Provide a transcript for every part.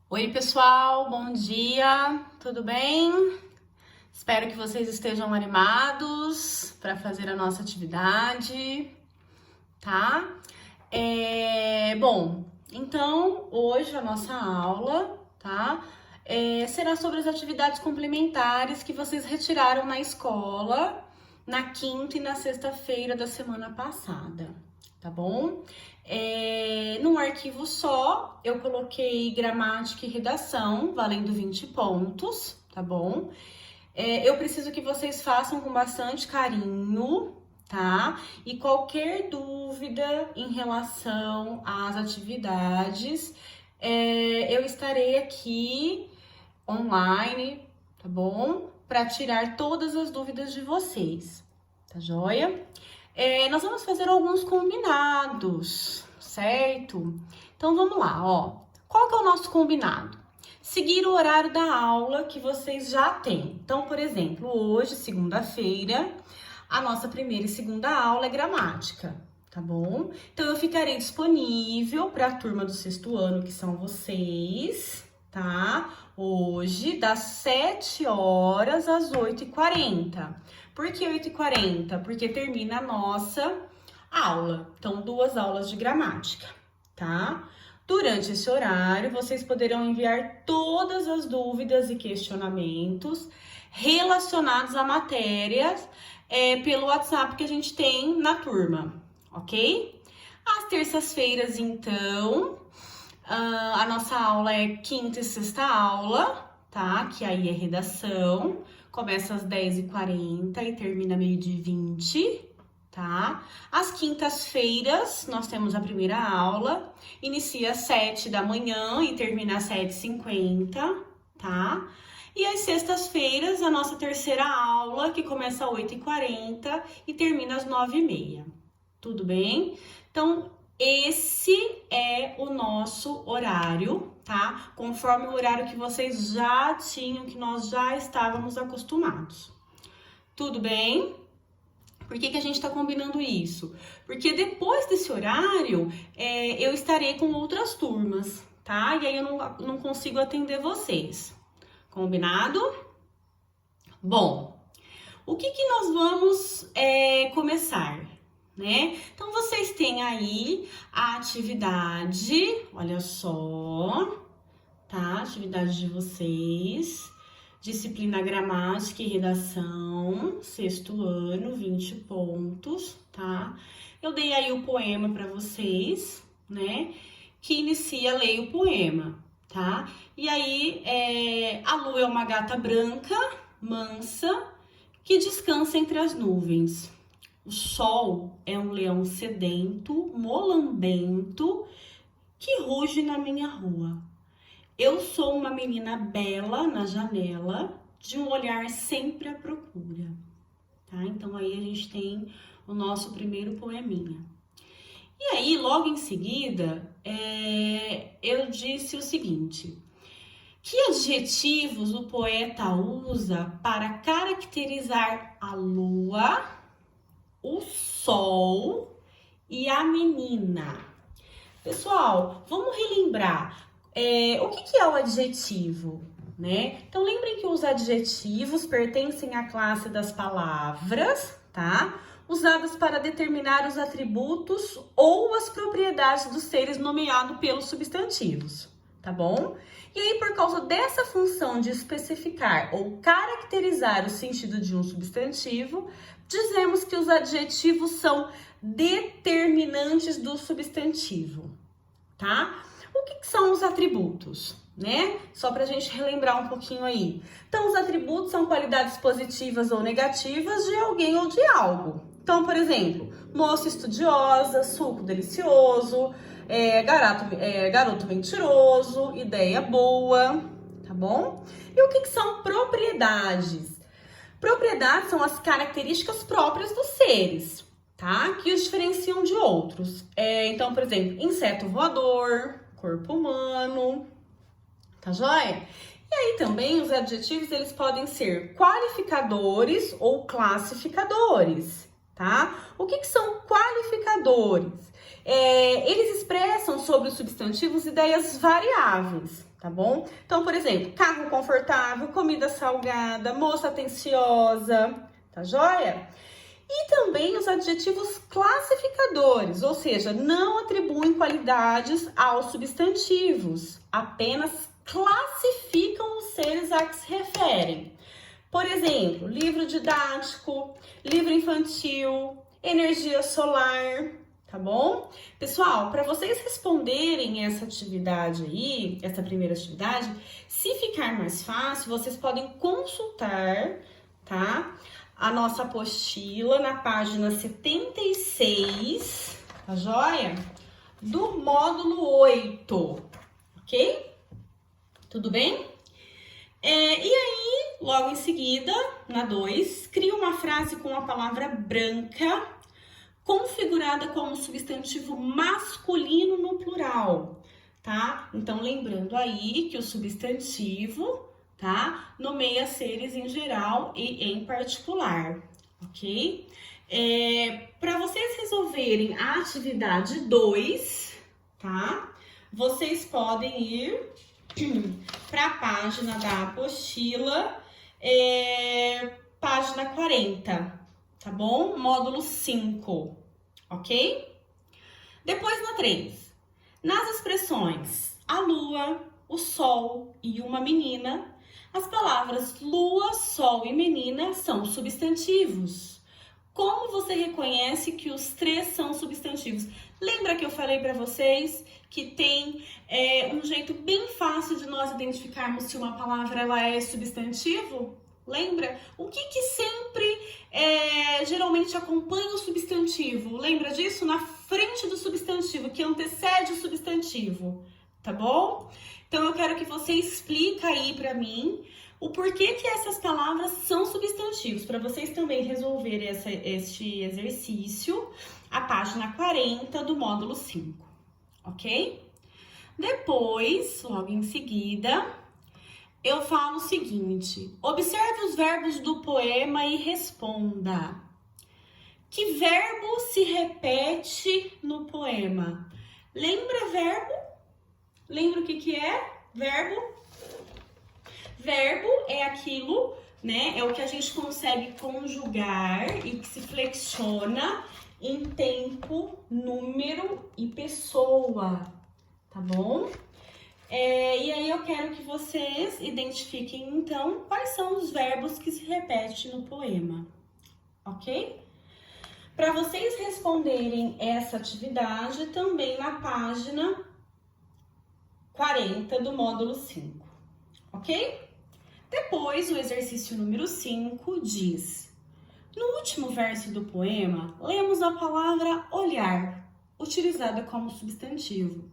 Oi, pessoal, bom dia, tudo bem? Espero que vocês estejam animados para fazer a nossa atividade, tá? Bom, então hoje a nossa aula, tá? Será sobre as atividades complementares que vocês retiraram na escola na quinta e na sexta-feira da semana passada, tá bom? Num arquivo só, eu coloquei gramática e redação, valendo 20 pontos, tá bom? Eu preciso que vocês façam com bastante carinho, tá? E qualquer dúvida em relação às atividades, eu estarei aqui online, tá bom? Para tirar todas as dúvidas de vocês, tá joia? Nós vamos fazer alguns combinados, certo? Então vamos lá, ó. Qual que é o nosso combinado? Seguir o horário da aula que vocês já têm. Então, por exemplo, hoje, segunda-feira, a nossa primeira e segunda aula é gramática, tá bom? Então, eu ficarei disponível para a turma do sexto ano, que são vocês, tá? Hoje, das 7 horas às 8h40. Por que 8h40? Porque termina a nossa aula. Então, 2 aulas de gramática, tá? Durante esse horário, vocês poderão enviar todas as dúvidas e questionamentos relacionados à matéria pelo WhatsApp que a gente tem na turma, ok? Às terças-feiras, então, a nossa aula é quinta e sexta aula, tá? Que aí é redação. Começa às 10h40 e termina meio-dia e 20, tá? Às quintas-feiras, nós temos a primeira aula, inicia às 7 da manhã e termina às 7h50, tá? E às sextas-feiras, a nossa terceira aula, que começa às 8h40 e termina às 9h30. Tudo bem? Então, esse é o nosso horário, tá? Conforme o horário que vocês já tinham, que nós já estávamos acostumados. Tudo bem? Por que a gente tá combinando isso? Porque depois desse horário, eu estarei com outras turmas, tá? E aí eu não consigo atender vocês. Combinado? Bom, o que nós vamos começar? Né? Então, vocês têm aí a atividade, olha só, tá? Atividade de vocês, disciplina gramática e redação, sexto ano, 20 pontos, tá? Eu dei aí o poema para vocês, né? Que inicia, leia o poema, tá? E aí, a lua é uma gata branca, mansa, que descansa entre as nuvens. O sol é um leão sedento, molambento, que ruge na minha rua. Eu sou uma menina bela na janela, de um olhar sempre à procura. Tá? Então, aí a gente tem o nosso primeiro poeminha. E aí, logo em seguida, eu disse o seguinte: que adjetivos o poeta usa para caracterizar a lua, o sol e a menina? Pessoal, vamos relembrar o que é o adjetivo, né? Então, lembrem que os adjetivos pertencem à classe das palavras, tá? Usadas para determinar os atributos ou as propriedades dos seres nomeados pelos substantivos, tá bom? E aí, por causa dessa função de especificar ou caracterizar o sentido de um substantivo, dizemos que os adjetivos são determinantes do substantivo, tá? O que são os atributos, né? Só pra gente relembrar um pouquinho aí. Então, os atributos são qualidades positivas ou negativas de alguém ou de algo. Então, por exemplo, moça estudiosa, suco delicioso, garoto mentiroso, ideia boa, tá bom? E o que são propriedades? Propriedades são as características próprias dos seres, tá? Que os diferenciam de outros. Então, por exemplo, inseto voador, corpo humano, tá joia? E aí também os adjetivos, eles podem ser qualificadores ou classificadores, tá? O que são qualificadores? Eles expressam sobre os substantivos ideias variáveis, tá bom? Então, por exemplo, carro confortável, comida salgada, moça atenciosa, tá joia? E também os adjetivos classificadores, ou seja, não atribuem qualidades aos substantivos, apenas classificam os seres a que se referem. Por exemplo, livro didático, livro infantil, energia solar, tá bom? Pessoal, para vocês responderem essa atividade aí, essa primeira atividade, se ficar mais fácil, vocês podem consultar, tá? A nossa apostila na página 76, tá joia? Do módulo 8, ok? Tudo bem? E aí, logo em seguida, na 2, cria uma frase com a palavra branca, configurada como substantivo masculino no plural, tá? Então, lembrando aí que o substantivo, tá, nomeia seres em geral e em particular, ok? Para vocês resolverem a atividade 2, tá? Vocês podem ir para a página da apostila, página 40, tá bom? Módulo 5, ok? Depois na 3, nas expressões a lua, o sol e uma menina, as palavras lua, sol e menina são substantivos. Como você reconhece que os três são substantivos? Lembra que eu falei para vocês que tem um jeito bem fácil de nós identificarmos se uma palavra ela é substantivo? Lembra? O que sempre geralmente acompanha o substantivo? Lembra disso? Na frente do substantivo, que antecede o substantivo, tá bom? Então, eu quero que você explique aí para mim o porquê que essas palavras são substantivos, para vocês também resolverem este exercício, a página 40 do módulo 5, ok? Depois, logo em seguida, eu falo o seguinte: observe os verbos do poema e responda. Que verbo se repete no poema? Lembra verbo? Lembra o que é verbo? Verbo é aquilo, né? É o que a gente consegue conjugar e que se flexiona em tempo, número e pessoa, tá bom? E aí eu quero que vocês identifiquem, então, quais são os verbos que se repetem no poema, ok? Para vocês responderem essa atividade, também na página 40 do módulo 5, ok? Depois, o exercício número 5 diz: no último verso do poema, lemos a palavra olhar, utilizada como substantivo.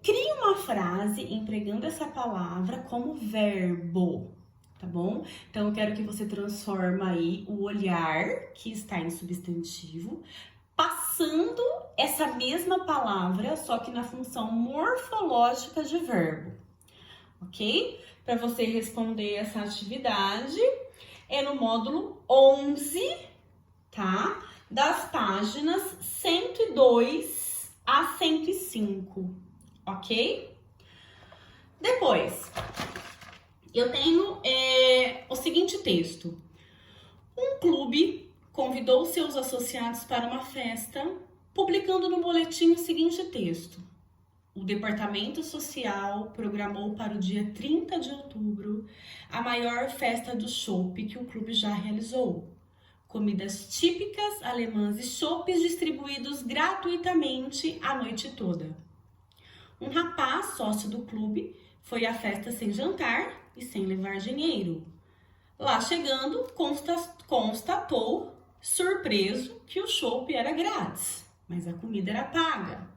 Crie uma frase empregando essa palavra como verbo, tá bom? Então, eu quero que você transforme aí o olhar, que está em substantivo, passando essa mesma palavra, só que na função morfológica de verbo, ok? Para você responder essa atividade, é no módulo 11, tá? Das páginas 102 a 105, ok? Depois, eu tenho o seguinte texto. Um clube convidou seus associados para uma festa, publicando no boletim o seguinte texto: o Departamento Social programou para o dia 30 de outubro a maior festa do chopp que o clube já realizou. Comidas típicas alemãs e chopps distribuídos gratuitamente a noite toda. Um rapaz, sócio do clube, foi à festa sem jantar e sem levar dinheiro. Lá chegando, constatou, surpreso, que o chopp era grátis, mas a comida era paga.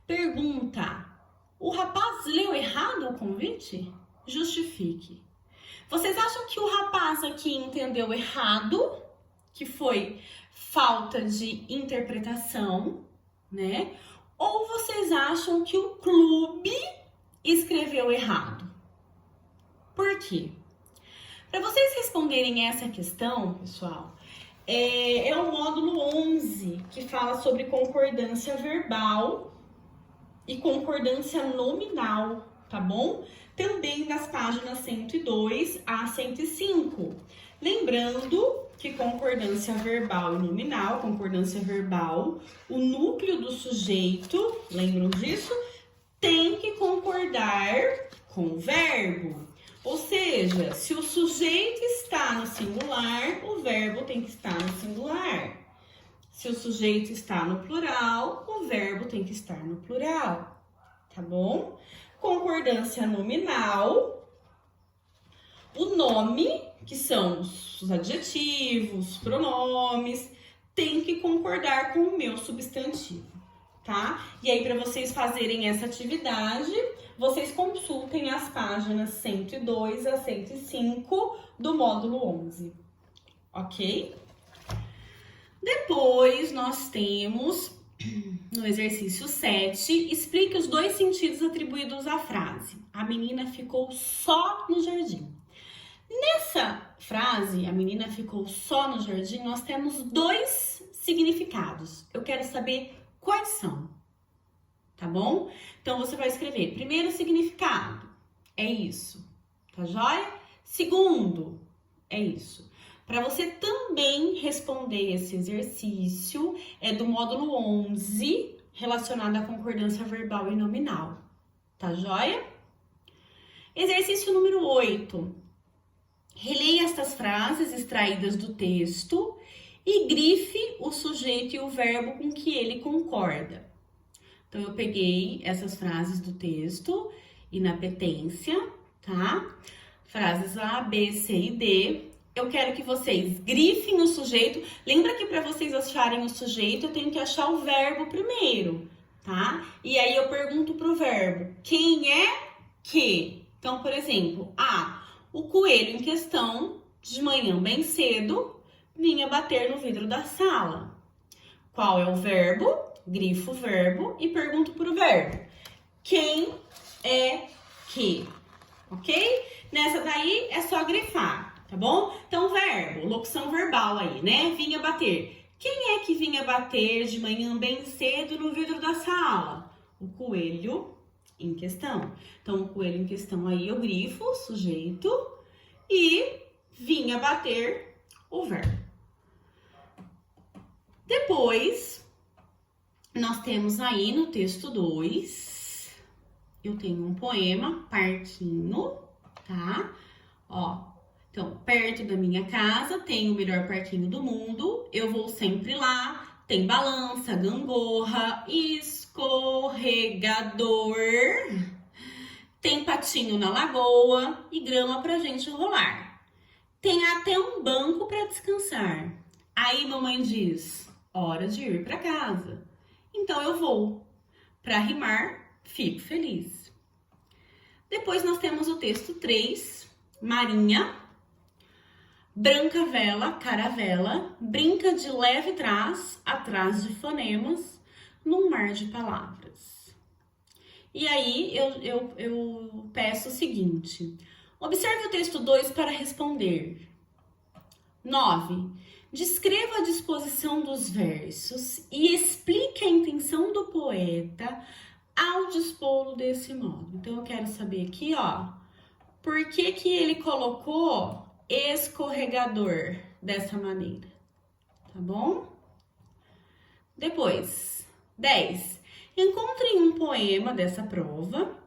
Pergunta: o rapaz leu errado o convite? Justifique. Vocês acham que o rapaz aqui entendeu errado, que foi falta de interpretação, né? Ou vocês acham que o clube escreveu errado? Por quê? Para vocês responderem essa questão, pessoal, é o módulo 11, que fala sobre concordância verbal e concordância nominal, tá bom? Também nas páginas 102 a 105. Lembrando que concordância verbal e nominal, concordância verbal, o núcleo do sujeito, lembram disso? Tem que concordar com o verbo. Ou seja, se o sujeito está no singular, o verbo tem que estar no singular. Se o sujeito está no plural, o verbo tem que estar no plural, tá bom? Concordância nominal, o nome, que são os adjetivos, os pronomes, tem que concordar com o meu substantivo, tá? E aí, para vocês fazerem essa atividade, vocês consultem as páginas 102 a 105 do módulo 11, ok? Depois, nós temos, no exercício 7, explique os dois sentidos atribuídos à frase. A menina ficou só no jardim. Nessa frase, a menina ficou só no jardim, nós temos dois significados. Eu quero saber quais são, tá bom? Então, você vai escrever, primeiro significado, é isso, tá joia? Segundo, é isso. Para você também responder esse exercício, é do módulo 11, relacionado à concordância verbal e nominal. Tá joia? Exercício número 8. Releia estas frases extraídas do texto e grife o sujeito e o verbo com que ele concorda. Então, eu peguei essas frases do texto, inapetência, tá? Frases A, B, C e D. Eu quero que vocês grifem o sujeito. Lembra que para vocês acharem o sujeito, eu tenho que achar o verbo primeiro, tá? E aí eu pergunto pro verbo, quem é que? Então, por exemplo, o coelho em questão, de manhã bem cedo, vinha bater no vidro da sala. Qual é o verbo? Grifo o verbo e pergunto pro verbo, quem é que? Ok? Nessa daí é só grifar. Tá bom? Então, verbo, locução verbal aí, né? Vinha bater. Quem é que vinha bater de manhã bem cedo no vidro da sala? O coelho em questão. Então, o coelho em questão aí eu grifo, sujeito, e vinha bater o verbo. Depois, nós temos aí no texto 2, eu tenho um poema, parquinho, tá? Ó. Então, perto da minha casa tem o melhor parquinho do mundo, eu vou sempre lá, tem balança, gangorra, escorregador, tem patinho na lagoa e grama pra gente rolar. Tem até um banco pra descansar. Aí mamãe diz, hora de ir pra casa. Então eu vou. Pra rimar, fico feliz. Depois nós temos o texto 3, Marinha. Branca vela, caravela, brinca de leve trás, atrás de fonemas, num mar de palavras. E aí eu peço o seguinte, observe o texto 2 para responder. 9. Descreva a disposição dos versos e explique a intenção do poeta ao dispô-lo desse modo. Então, eu quero saber aqui, ó, por que que ele colocou escorregador dessa maneira, tá bom? Depois, 10. Encontre um poema dessa prova,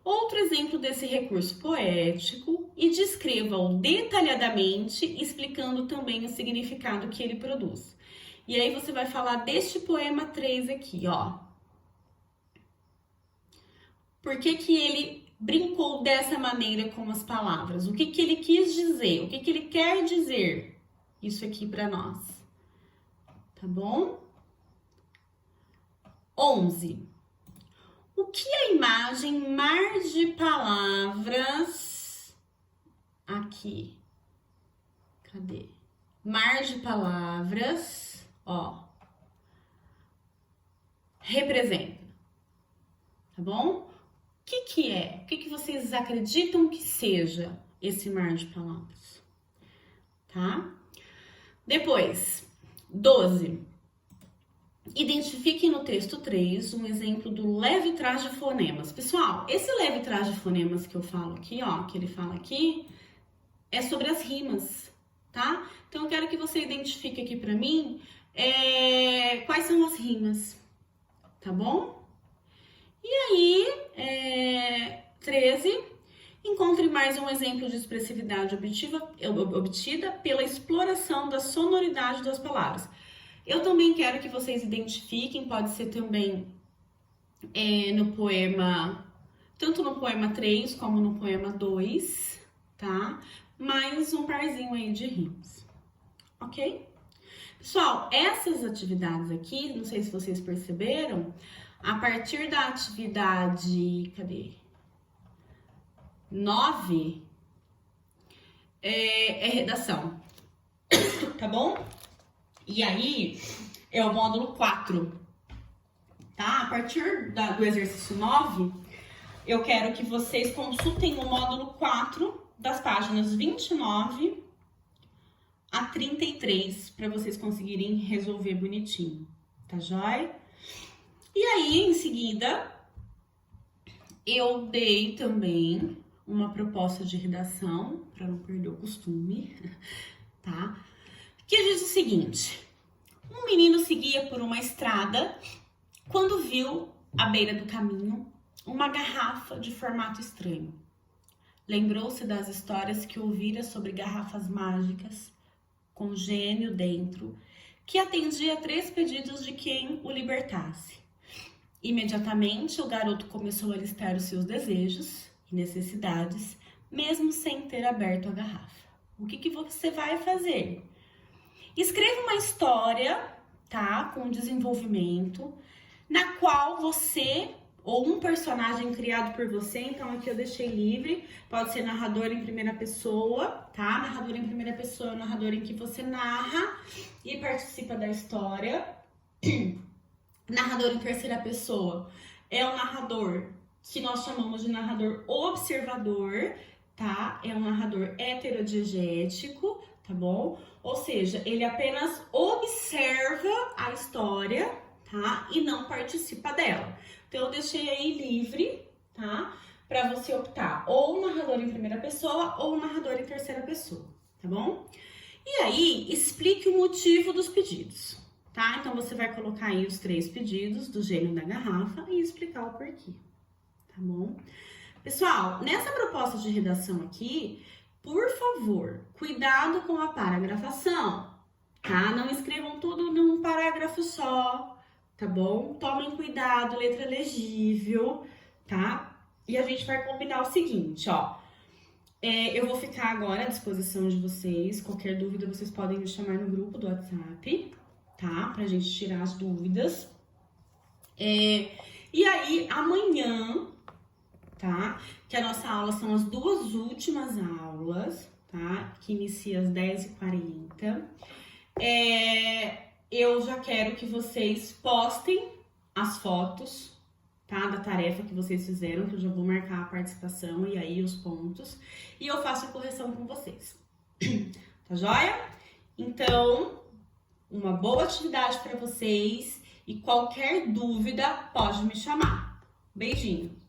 outro exemplo desse recurso poético e descreva-o detalhadamente, explicando também o significado que ele produz. E aí você vai falar deste poema 3 aqui, ó. Por que que ele brincou dessa maneira com as palavras? O que que ele quis dizer? O que que ele quer dizer? Isso aqui para nós. Tá bom? 11. O que a imagem mar de palavras... Aqui. Cadê? Mar de palavras, ó. Representa. Tá bom? O que que é? O que que vocês acreditam que seja esse mar de palavras? Tá? Depois, 12. Identifique no texto 3 um exemplo do leve trás de fonemas. Pessoal, esse leve trás de fonemas que eu falo aqui, ó, que ele fala aqui, é sobre as rimas, tá? Então, eu quero que você identifique aqui pra mim quais são as rimas, tá bom? E aí, 13, encontre mais um exemplo de expressividade obtida pela exploração da sonoridade das palavras. Eu também quero que vocês identifiquem, pode ser também no poema, tanto no poema 3 como no poema 2, tá? Mais um parzinho aí de rimas, ok? Pessoal, essas atividades aqui, não sei se vocês perceberam, a partir da atividade, 9, é redação, tá bom? E aí, é o módulo 4, tá? A partir do exercício 9, eu quero que vocês consultem o módulo 4 das páginas 29 a 33, para vocês conseguirem resolver bonitinho, tá joia? E aí, em seguida, eu dei também uma proposta de redação, para não perder o costume, tá? Que diz o seguinte: um menino seguia por uma estrada quando viu, à beira do caminho, uma garrafa de formato estranho. Lembrou-se das histórias que ouvira sobre garrafas mágicas, com gênio dentro, que atendia a 3 pedidos de quem o libertasse. Imediatamente, o garoto começou a listar os seus desejos e necessidades, mesmo sem ter aberto a garrafa. O que você vai fazer? Escreva uma história, tá? Com desenvolvimento, na qual você, ou um personagem criado por você, então aqui eu deixei livre, pode ser narrador em primeira pessoa, tá? Narrador em primeira pessoa é o narrador em que você narra e participa da história. Narrador em terceira pessoa é o narrador que nós chamamos de narrador observador, tá? É um narrador heterodiegético, tá bom? Ou seja, ele apenas observa a história, tá? E não participa dela. Então, eu deixei aí livre, tá? Pra você optar ou narrador em primeira pessoa ou narrador em terceira pessoa, tá bom? E aí, explique o motivo dos pedidos, tá? Então, você vai colocar aí os 3 pedidos do gênio da garrafa e explicar o porquê, tá bom? Pessoal, nessa proposta de redação aqui, por favor, cuidado com a paragrafação, tá? Não escrevam tudo num parágrafo só, tá bom? Tomem cuidado, letra legível, tá? E a gente vai combinar o seguinte, ó. Eu vou ficar agora à disposição de vocês. Qualquer dúvida, vocês podem me chamar no grupo do WhatsApp, tá? Pra gente tirar as dúvidas. E aí, amanhã, tá? Que a nossa aula são as 2 últimas aulas, tá? Que inicia às 10h40. Eu já quero que vocês postem as fotos, tá? Da tarefa que vocês fizeram, que eu já vou marcar a participação e aí os pontos. E eu faço a correção com vocês. Tá joia? Então, uma boa atividade para vocês. E qualquer dúvida, pode me chamar. Beijinho!